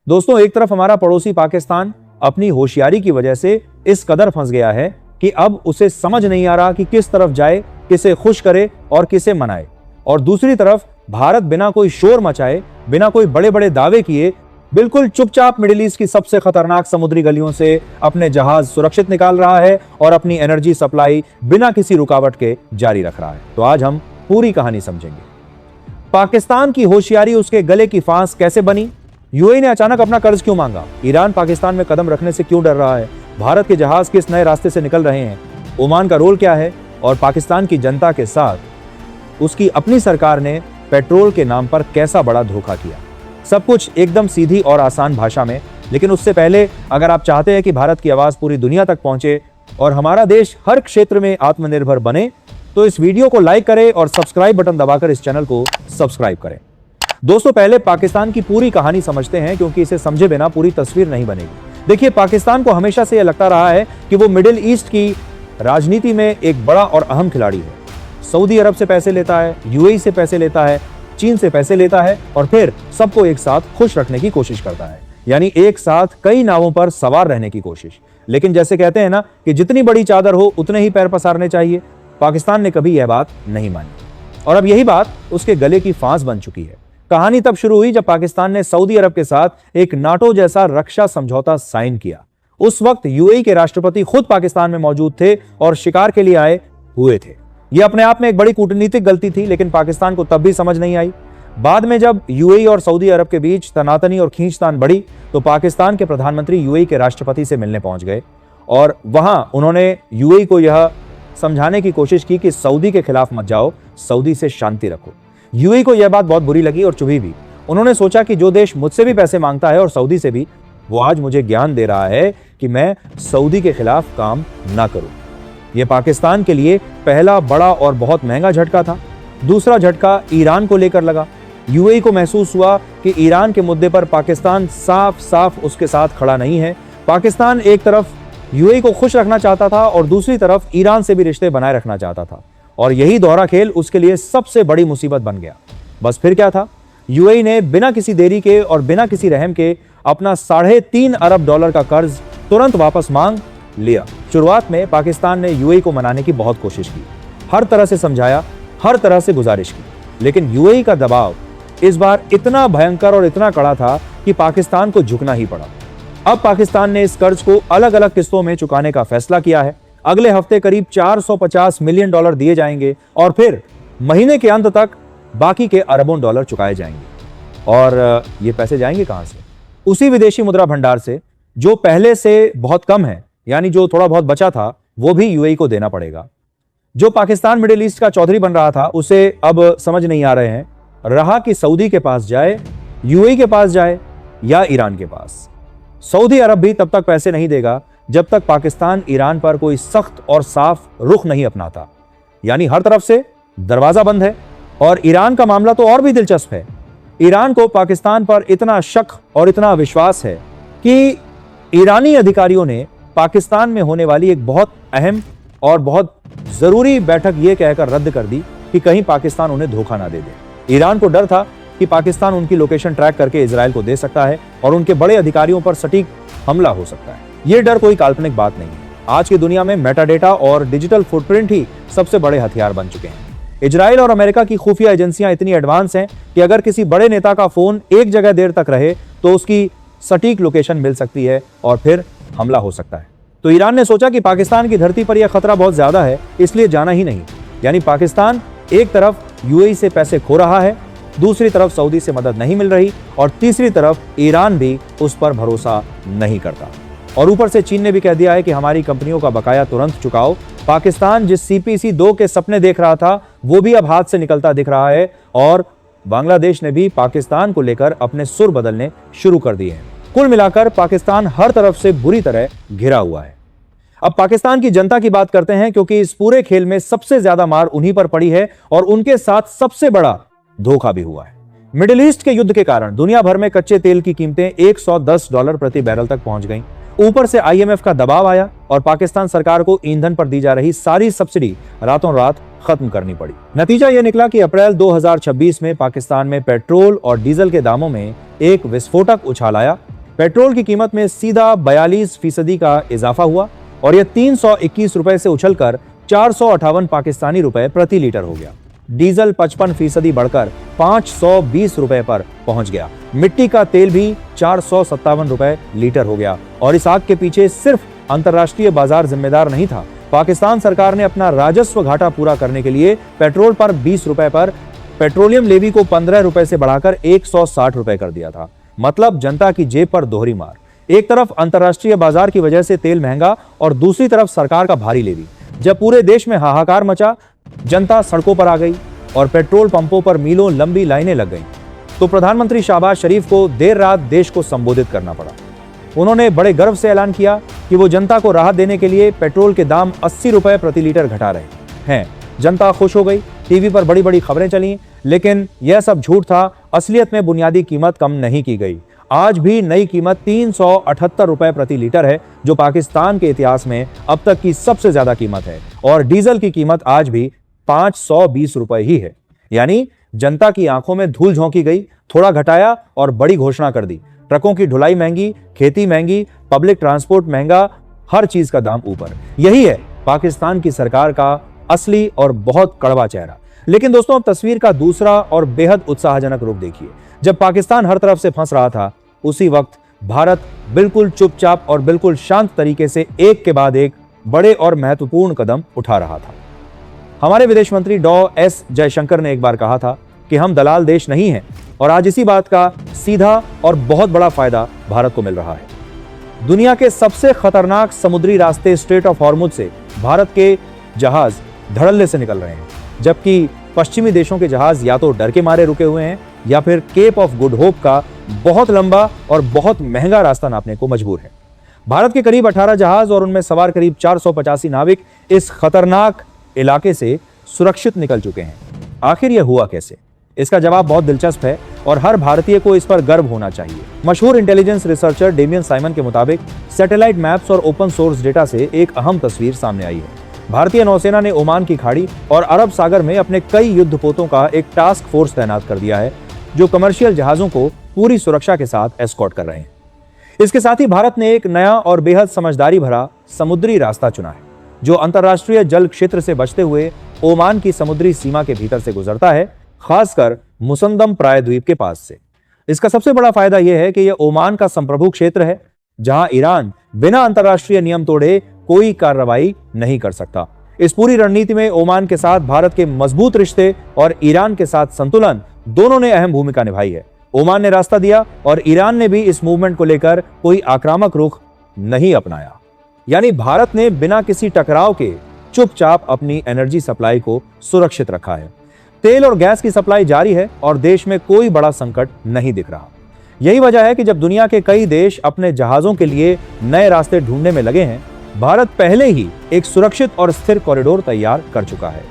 दोस्तों, एक तरफ हमारा पड़ोसी पाकिस्तान अपनी होशियारी की वजह से इस कदर फंस गया है कि अब उसे समझ नहीं आ रहा कि किस तरफ जाए, किसे खुश करे और किसे मनाए। और दूसरी तरफ भारत बिना कोई शोर मचाए, बिना कोई बड़े बड़े दावे किए, बिल्कुल चुपचाप मिडिल ईस्ट की सबसे खतरनाक समुद्री गलियों से अपने जहाज सुरक्षित निकाल रहा है और अपनी एनर्जी सप्लाई बिना किसी रुकावट के जारी रख रहा है। तो आज हम पूरी कहानी समझेंगे। पाकिस्तान की होशियारी उसके गले की फांस कैसे बनी? यूएई ने अचानक अपना कर्ज क्यों मांगा? ईरान पाकिस्तान में कदम रखने से क्यों डर रहा है? भारत के जहाज किस नए रास्ते से निकल रहे हैं? ओमान का रोल क्या है? और पाकिस्तान की जनता के साथ उसकी अपनी सरकार ने पेट्रोल के नाम पर कैसा बड़ा धोखा किया? सब कुछ एकदम सीधी और आसान भाषा में। लेकिन उससे पहले, अगर आप चाहते हैं कि भारत की आवाज पूरी दुनिया तक पहुंचे और हमारा देश हर क्षेत्र में आत्मनिर्भर बने, तो इस वीडियो को लाइक करें और सब्सक्राइब बटन दबाकर इस चैनल को सब्सक्राइब करें। दोस्तों, पहले पाकिस्तान की पूरी कहानी समझते हैं, क्योंकि इसे समझे बिना पूरी तस्वीर नहीं बनेगी। देखिए, पाकिस्तान को हमेशा से यह लगता रहा है कि वो मिडिल ईस्ट की राजनीति में एक बड़ा और अहम खिलाड़ी है। सऊदी अरब से पैसे लेता है, यूएई से पैसे लेता है, चीन से पैसे लेता है और फिर सबको एक साथ खुश रखने की कोशिश करता है, यानी एक साथ कई नावों पर सवार रहने की कोशिश। लेकिन जैसे कहते हैं ना कि जितनी बड़ी चादर हो उतने ही पैर पसारने चाहिए, पाकिस्तान ने कभी यह बात नहीं मानी और अब यही बात उसके गले की फांस बन चुकी है। कहानी तब शुरू हुई जब पाकिस्तान ने सऊदी अरब के साथ एक नाटो जैसा रक्षा समझौता साइन किया। उस वक्त यूएई के राष्ट्रपति खुद पाकिस्तान में मौजूद थे और शिकार के लिए आए हुए थे। यह अपने आप में एक बड़ी कूटनीतिक गलती थी, लेकिन पाकिस्तान को तब भी समझ नहीं आई। बाद में जब यूएई और सऊदी अरब के बीच तनातनी और खींचतान बढ़ी, तो पाकिस्तान के प्रधानमंत्री यूएई के राष्ट्रपति से मिलने पहुंच गए और वहां उन्होंने यूएई को यह समझाने की कोशिश की कि सऊदी के खिलाफ मत जाओ, सऊदी से शांति रखो। यूएई को यह बात बहुत बुरी लगी और चुभी भी। उन्होंने सोचा कि जो देश मुझसे भी पैसे मांगता है और सऊदी से भी, वो आज मुझे ज्ञान दे रहा है कि मैं सऊदी के खिलाफ काम ना करूं। यह पाकिस्तान के लिए पहला बड़ा और बहुत महंगा झटका था। दूसरा झटका ईरान को लेकर लगा। यूएई को महसूस हुआ कि ईरान के मुद्दे पर पाकिस्तान साफ साफ उसके साथ खड़ा नहीं है। पाकिस्तान एक तरफ यूएई को खुश रखना चाहता था और दूसरी तरफ ईरान से भी रिश्ते बनाए रखना चाहता था, और यही दोहरा खेल उसके लिए सबसे बड़ी मुसीबत बन गया। बस फिर क्या था? यूएई ने बिना किसी देरी के और बिना किसी रहम के अपना $3.5 अरब का कर्ज तुरंत वापस मांग लिया। शुरुआत में पाकिस्तान ने यूएई को मनाने की बहुत कोशिश की, हर तरह से समझाया, हर तरह से गुजारिश की, लेकिन यूएई का दबाव इस बार इतना भयंकर और इतना कड़ा था कि पाकिस्तान को झुकना ही पड़ा। अब पाकिस्तान ने इस कर्ज को अलग अलग किस्तों में चुकाने का फैसला किया है। अगले हफ्ते करीब $450 मिलियन दिए जाएंगे और फिर महीने के अंत तक बाकी के अरबों डॉलर चुकाए जाएंगे। और ये पैसे जाएंगे कहां से? उसी विदेशी मुद्रा भंडार से जो पहले से बहुत कम है, यानी जो थोड़ा बहुत बचा था वो भी यूएई को देना पड़ेगा। जो पाकिस्तान मिडिल ईस्ट का चौधरी बन रहा था, उसे अब समझ नहीं आ रहे हैं रहा कि सऊदी के पास जाए, यूएई के पास जाए या ईरान के पास। सऊदी अरब भी तब तक पैसे नहीं देगा जब तक पाकिस्तान ईरान पर कोई सख्त और साफ रुख नहीं अपनाता, यानी हर तरफ से दरवाजा बंद है। और ईरान का मामला तो और भी दिलचस्प है। ईरान को पाकिस्तान पर इतना शक और इतना विश्वास है कि ईरानी अधिकारियों ने पाकिस्तान में होने वाली एक बहुत अहम और बहुत जरूरी बैठक यह कहकर रद्द कर दी कि कहीं पाकिस्तान उन्हें धोखा ना दे दे। ईरान को डर था कि पाकिस्तान उनकी लोकेशन ट्रैक करके इजराइल को दे सकता है और उनके बड़े अधिकारियों पर सटीक हमला हो सकता है। यह डर कोई काल्पनिक बात नहीं है। आज की दुनिया में मेटाडेटा और डिजिटल फुटप्रिंट ही सबसे बड़े हथियार बन चुके हैं। इजराइल और अमेरिका की खुफिया एजेंसियां इतनी एडवांस हैं कि अगर किसी बड़े नेता का फोन एक जगह देर तक रहे तो उसकी सटीक लोकेशन मिल सकती है और फिर हमला हो सकता है। तो ईरान ने सोचा कि पाकिस्तान की धरती पर यह खतरा बहुत ज्यादा है, इसलिए जाना ही नहीं। यानी पाकिस्तान एक तरफ यूएई से पैसे खो रहा है, दूसरी तरफ सऊदी से मदद नहीं मिल रही और तीसरी तरफ ईरान भी उस पर भरोसा नहीं करता। और ऊपर से चीन ने भी कह दिया है कि हमारी कंपनियों का बकाया तुरंत चुकाओ। पाकिस्तान जिस CPC 2 के सपने देख रहा था वो भी अब हाथ से निकलता दिख रहा है और बांग्लादेश ने भी पाकिस्तान को लेकर अपने सुर बदलने शुरू कर दिए हैं। कुल मिलाकर पाकिस्तान हर तरफ से बुरी तरह घिरा हुआ है। अब पाकिस्तान की जनता की बात करते हैं, क्योंकि इस पूरे खेल में सबसे ज्यादा मार उन्हीं पर पड़ी है और उनके साथ सबसे बड़ा धोखा भी हुआ है। मिडिल ईस्ट के युद्ध के कारण दुनिया भर में कच्चे तेल की कीमतें $110 प्रति बैरल तक पहुंच गईं। ऊपर से IMF का दबाव आया और पाकिस्तान सरकार को ईंधन पर दी जा रही सारी सब्सिडी रातों रात खत्म करनी पड़ी। नतीजा यह निकला कि अप्रैल 2026 में पाकिस्तान में पेट्रोल और डीजल के दामों में एक विस्फोटक उछाल आया पेट्रोल की कीमत में सीधा 42% का इजाफा हुआ और यह 321 रुपए से उछलकर 458 पाकिस्तानी रुपए प्रति लीटर हो गया। डीजल 55% बढ़कर 520 रुपए पर पहुंच गया। मिट्टी का तेल भी 457 रुपए लीटर हो गया। और इस आग के पीछे सिर्फ अंतर्राष्ट्रीय बाजार जिम्मेदार नहीं था। पाकिस्तान सरकार ने अपना राजस्व घाटा पूरा करने के लिए पेट्रोल पर 20 रुपए पर पेट्रोलियम लेवी को 15 रुपए से बढ़ाकर 160 रुपए कर दिया था। मतलब जनता की जेब पर दोहरी मार। एक तरफ अंतर्राष्ट्रीय बाजार की वजह से तेल महंगा और दूसरी तरफ सरकार का भारी लेवी। जब पूरे देश में हाहाकार मचा, जनता सड़कों पर आ गई और पेट्रोल पंपों पर मीलों लंबी लाइनें लग गईं, तो प्रधानमंत्री शहबाज शरीफ को देर रात देश को संबोधित करना पड़ा। उन्होंने बड़े गर्व से ऐलान किया कि वो जनता को राहत देने के लिए पेट्रोल के दाम 80 रुपए प्रति लीटर घटा रहे हैं। जनता खुश हो गई, टीवी पर बड़ी बड़ी खबरें चली, लेकिन यह सब झूठ था। असलियत में बुनियादी कीमत कम नहीं की गई। आज भी नई कीमत 378 रुपए प्रति लीटर है, जो पाकिस्तान के इतिहास में अब तक की सबसे ज्यादा कीमत है। और डीजल की कीमत आज भी 520 रुपए ही है। यानी जनता की आंखों में धूल झोंकी गई, थोड़ा घटाया और बड़ी घोषणा कर दी। ट्रकों की ढुलाई महंगी, खेती महंगी, पब्लिक ट्रांसपोर्ट महंगा, हर चीज का दाम ऊपर। यही है पाकिस्तान की सरकार का असली और बहुत कड़वा चेहरा। लेकिन दोस्तों, अब तस्वीर का दूसरा और बेहद उत्साहजनक रूप देखिए। जब पाकिस्तान हर तरफ से फंस रहा था, उसी वक्त भारत बिल्कुल चुपचाप और बिल्कुल शांत तरीके से एक के बाद एक बड़े और महत्वपूर्ण कदम उठा रहा था। हमारे विदेश मंत्री डॉ.एस. जयशंकर ने एक बार कहा था कि हम दलाल देश नहीं हैं, और आज इसी बात का सीधा और बहुत बड़ा फायदा भारत को मिल रहा है। दुनिया के सबसे खतरनाक समुद्री रास्ते स्ट्रेट ऑफ हॉर्मुज से भारत के जहाज धड़ल्ले से निकल रहे हैं, जबकि पश्चिमी देशों के जहाज या तो डर के मारे रुके हुए हैं या फिर केप ऑफ गुड होप का बहुत लंबा और बहुत महंगा रास्ता नापने को मजबूर है। भारत के करीब 18 जहाज और उनमें सवार करीब 485 नाविक इस खतरनाक इलाके से सुरक्षित निकल चुके हैं। आखिर यह हुआ कैसे? इसका जवाब बहुत दिलचस्प है और हर भारतीय को इस पर गर्व होना चाहिए। मशहूर इंटेलिजेंस रिसर्चर डेमियन साइमन के मुताबिक सैटेलाइट मैप्स और ओपन सोर्स डेटा से एक अहम तस्वीर सामने आई है। भारतीय नौसेना ने ओमान की खाड़ी और अरब सागर में अपने कई युद्धपोतों का एक टास्क फोर्स तैनात कर दिया है, जो कमर्शियल जहाजों को पूरी सुरक्षा के साथ एस्कॉर्ट कर रहे हैं। इसके साथ ही भारत ने एक नया और बेहद समझदारी भरा समुद्री रास्ता चुना है, जो अंतर्राष्ट्रीय जल क्षेत्र से बचते हुए ओमान की समुद्री सीमा के भीतर से गुजरता है, खासकर मुसंदम प्रायद्वीप के पास से। इसका सबसे बड़ा फायदा यह है कि यह ओमान का संप्रभु क्षेत्र है, जहां ईरान बिना अंतर्राष्ट्रीय नियम तोड़े कोई कार्रवाई नहीं कर सकता। इस पूरी रणनीति में ओमान के साथ भारत के मजबूत रिश्ते और ईरान के साथ संतुलन दोनों ने अहम भूमिका निभाई है। ओमान ने रास्ता दिया और ईरान ने भी इस मूवमेंट को लेकर कोई आक्रामक रुख नहीं अपनाया। यानी भारत ने बिना किसी टकराव के चुपचाप अपनी एनर्जी सप्लाई को सुरक्षित रखा है। तेल और गैस की सप्लाई जारी है और देश में कोई बड़ा संकट नहीं दिख रहा। यही वजह है कि जब दुनिया के कई देश अपने जहाजों के लिए नए रास्ते ढूंढने में लगे हैं, भारत पहले ही एक सुरक्षित और स्थिर कॉरिडोर तैयार कर चुका है।